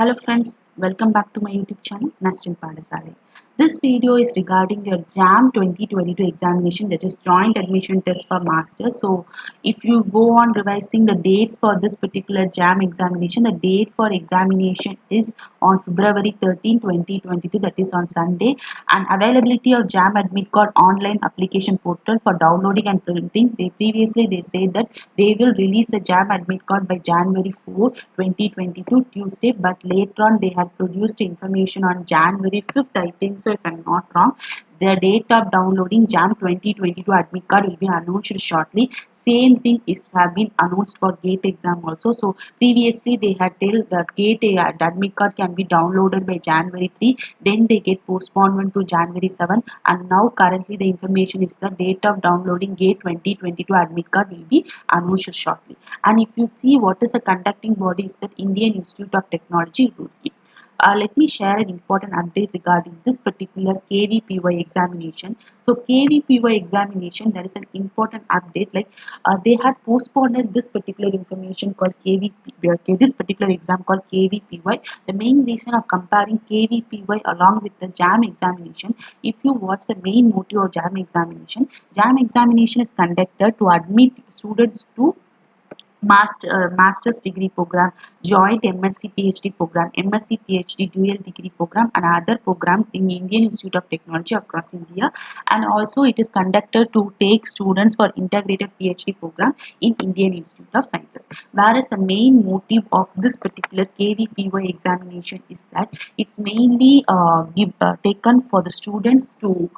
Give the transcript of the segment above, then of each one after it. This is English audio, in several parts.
Hello friends, welcome back to my YouTube channel Nestin Padasare. This video is regarding your JAM 2022 examination, that is Joint Admission Test for Masters. So if you go on revising the dates for this particular JAM examination, the date for examination is on February 13, 2022, that is on Sunday, and availability of JAM Admit Card online application portal for downloading and printing. They said that they will release the JAM Admit Card by January 4, 2022 Tuesday, but later on they had produced information on January 5th, I think so, if I'm not wrong. The date of downloading JAM 2022 admit card will be announced shortly. Same thing is have been announced for GATE exam also. So previously they had told that GATE admit card can be downloaded by January 3, then they get postponement to January 7, and now currently the information is the date of downloading GATE 2022 admit card will be announced shortly. And if you see what is the conducting body is that Indian Institute of Technology, Roorkee. Let me share an important update regarding this particular KVPY examination. So KVPY examination, there is an important update, like they had postponed this particular information called KVPY, this particular exam called KVPY. The main reason of comparing KVPY along with the JAM examination, if you watch the main motive of JAM examination is conducted to admit students to master's degree program, joint MSc PhD program, MSc PhD dual degree program, and other programs in Indian Institute of Technology across India. And also it is conducted to take students for integrated PhD program in Indian Institute of Sciences. Whereas the main motive of this particular KVPY examination is that it's mainly taken for the students to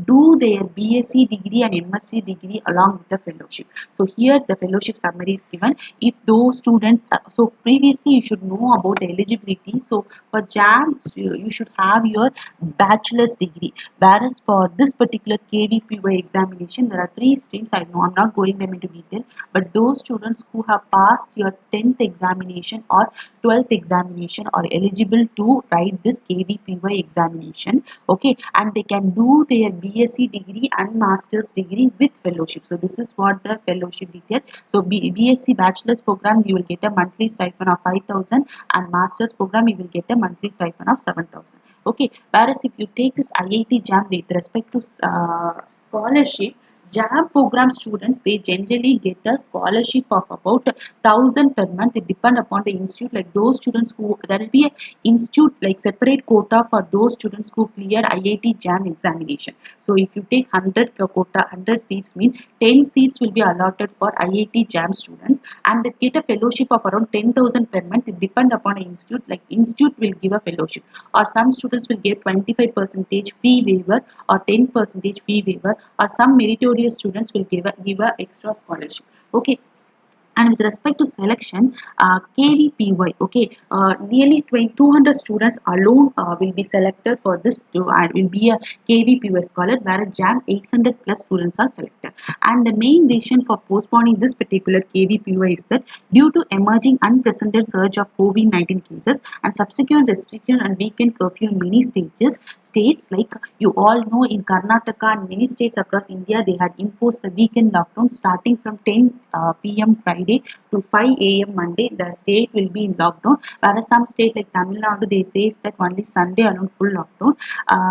do their BSc degree and MSc degree along with the fellowship. So here the fellowship summary is given. If those students, so previously you should know about the eligibility. So for JAM, you should have your bachelor's degree. Whereas for this particular KVPY examination, there are three streams. I know I'm not going them into detail, but those students who have passed your 10th examination or 12th examination are eligible to write this KVPY examination. Okay, and they can do their BSc degree and master's degree with fellowship. So this is what the fellowship detail. So BSc bachelor's program, you will get a monthly stipend of 5,000, and master's program you will get a monthly stipend of 7,000. Okay, whereas if you take this IIT JAM with respect to scholarship, JAM program students, they generally get a scholarship of about 1,000 per month. It depend upon the institute. Like those students who, there will be a institute like separate quota for those students who clear IIT JAM examination. So if you take 100 quota, 100 seats mean 10 seats will be allotted for IIT JAM students, and they get a fellowship of around 10,000 per month. It depend upon an institute. Like institute will give a fellowship, or some students will get 25% fee waiver or 10% fee waiver, or some meritorious students will give a extra scholarship. Okay, and with respect to selection, KVPY, okay, nearly 200 students alone will be selected for this will be a KVPY scholar, whereas JAM 800 plus students are selected. And the main reason for postponing this particular KVPY is that due to emerging unprecedented surge of COVID-19 cases and subsequent restriction and weekend curfew in many states, like you all know, in Karnataka and many states across India, they had imposed the weekend lockdown starting from 10 p.m. Friday to 5 a.m. Monday. The state will be in lockdown, whereas some state like Tamil Nadu, they say that only Sunday alone full lockdown.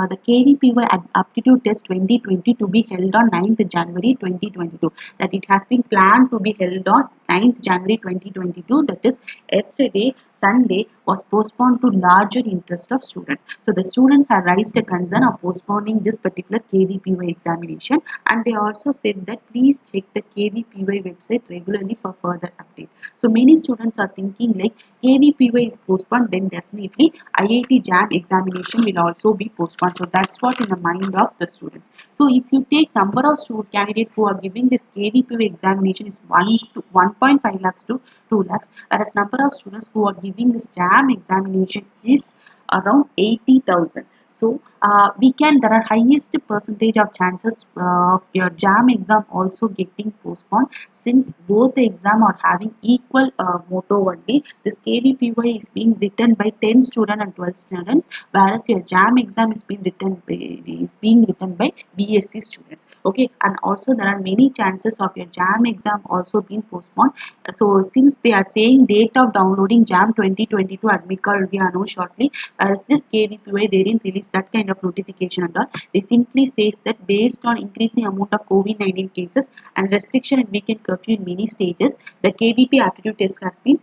The KVPY aptitude test 2020 to be held on 9th January 2022. That it has been planned to be held on 9th January 2022. That is yesterday, Sunday, was postponed to larger interest of students. So the students have raised a concern of postponing this particular KVPY examination, and they also said that please check the KVPY website regularly for further update. So many students are thinking like KVPY is postponed, then definitely IIT JAM examination will also be postponed. So that's what in the mind of the students. So if you take number of student candidates who are giving this KVPY examination is 1.5 lakhs to 2 lakhs, whereas number of students who are giving this JAM examination is around 80,000. there are highest percentage of chances of your JAM exam also getting postponed, since both the exam are having equal motto only. This KVPY is being written by 10 students and 12 students, whereas your JAM exam is being written by BSc students. Okay, and also there are many chances of your JAM exam also being postponed. So since they are saying date of downloading JAM 2022 admit card will be announced shortly, as this KVPY they didn't release that kind of notification at all. They simply says that based on increasing amount of COVID-19 cases and restriction and weekend curfew in many stages, the KVP aptitude test has been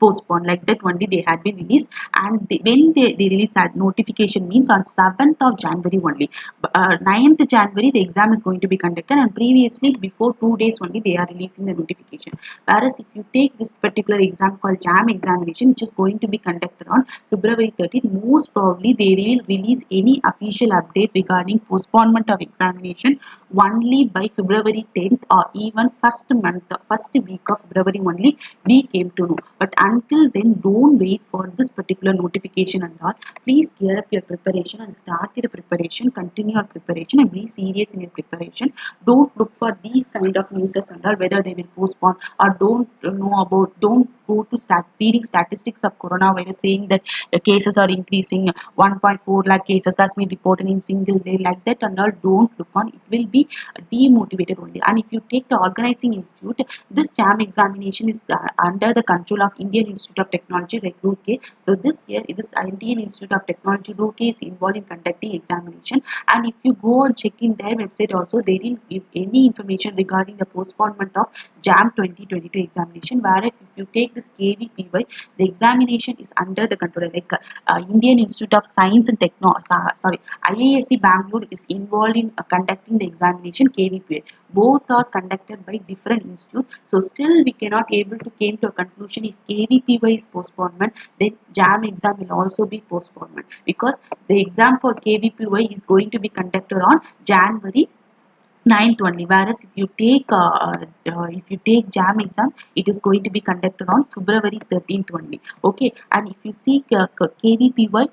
postponed. Like that only they had been released, and when they release that notification means on 7th of January only. 9th January the exam is going to be conducted, and previously before 2 days only they are releasing the notification. Whereas if you take this particular exam called JAM examination, which is going to be conducted on February 13th, most probably they will release any official update regarding postponement of examination only by February 10th, or even first week of February only we came to know. But until then, don't wait for this particular notification and all. Please gear up your preparation and start your preparation, continue your preparation and be serious in your preparation. Don't look for these kind of news and all, whether they will postpone, or don't go to start reading statistics of coronavirus saying that the cases are increasing, 1.4 lakh cases has been reported in single day, like that and all. Don't look on, it will be demotivated only. And if you take the organizing institute, this JAM examination is under the control of Indian Institute of Technology, like RURK. So this year, this Indian Institute of Technology, RURK, is involved in conducting examination. And if you go and check in their website also, they didn't give any information regarding the postponement of JAM 2022 examination. Whereas if you take this KVPY, the examination is under the control, like Indian Institute of Science and Technology, sorry, IISc Bangalore is involved in conducting the examination KVPY. Both are conducted by different institutes. So still we cannot able to came to a conclusion if KVPY is postponement, then JAM exam will also be postponement, because the exam for KVPY is going to be conducted on January 9th only. Whereas if you take JAM exam, it is going to be conducted on February 13th only. Okay, and if you see KVPY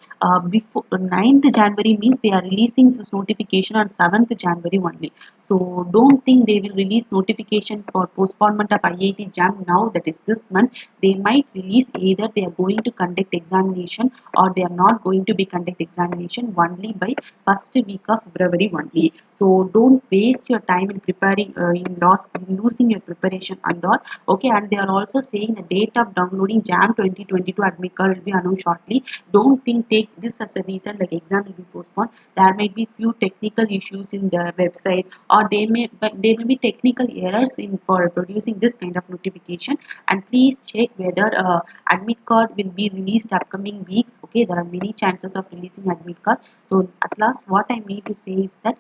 before 9th January means they are releasing this notification on 7th January only. So don't think they will release notification for postponement of IIT JAM now, that is this month. They might release either they are going to conduct examination or they are not going to be conduct examination only by first week of February only. So don't waste your time in preparing, in losing your preparation and all. Okay, and they are also saying the date of downloading JAM 2022 admit card will be announced shortly. Don't take this as a reason like exam will be postponed. There may be few technical issues in the website, or there may be technical errors in for producing this kind of notification. And please check whether admit card will be released upcoming weeks. Okay, there are many chances of releasing admit card. So at last, what I mean to say is that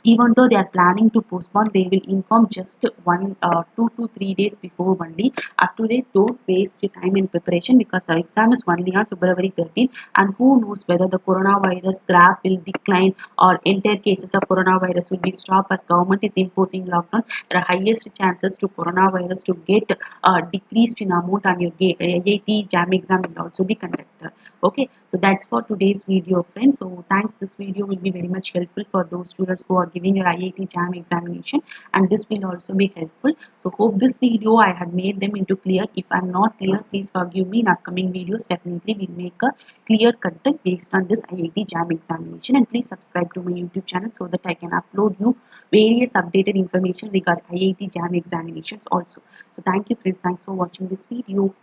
even though they are planning to postpone, they will inform just 2 to 3 days before only. Up to date, don't waste your time in preparation, because the exam is only on February 13th, and who knows whether the coronavirus graph will decline or entire cases of coronavirus will be stopped as government is imposing lockdown. There are highest chances to coronavirus to get decreased in amount, and your IIT JAM exam will also be conducted. Okay, so that's for today's video, friends. So thanks, this video will be very much helpful for those students who are giving your IIT JAM examination, and this will also be helpful. So hope this video I had made them into clear. If I'm not clear, please forgive me. In upcoming videos, definitely we'll make a clear content based on this IIT JAM examination. And please subscribe to my YouTube channel so that I can upload you various updated information regarding IIT JAM examinations also. So thank you, friends. Thanks for watching this video.